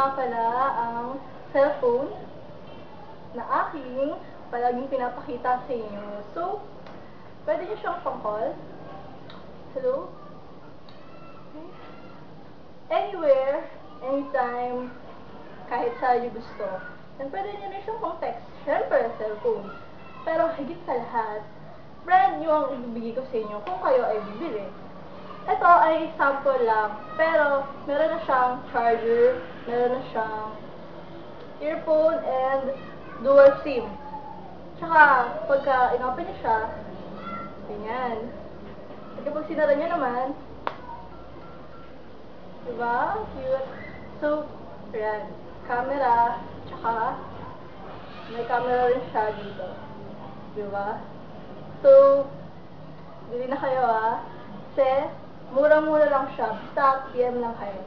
nga pala ang cellphone na aking palaging pinapakita sa inyo. So, pwede nyo siyang pang-call. Hello? Okay. Anywhere, anytime, kahit saan nyo gusto. And pwede nyo rin siyang pang-text. Siyempre, cellphone. Pero higit sa lahat, brand new ang ibibigay ko sa inyo kung kayo ay bibili. Ito ay sample lang, pero meron na siyang charger, meron na siyang earphone, and dual SIM. Tsaka, pagka in-open niyo siya, ganyan. At kapag sinara niyo naman, diba? Cute. So, ayan. Camera, tsaka, may camera rin siya dito. Diba? So, bili na kayo kasi murang-mura lang siya. Basta PM lang kayo.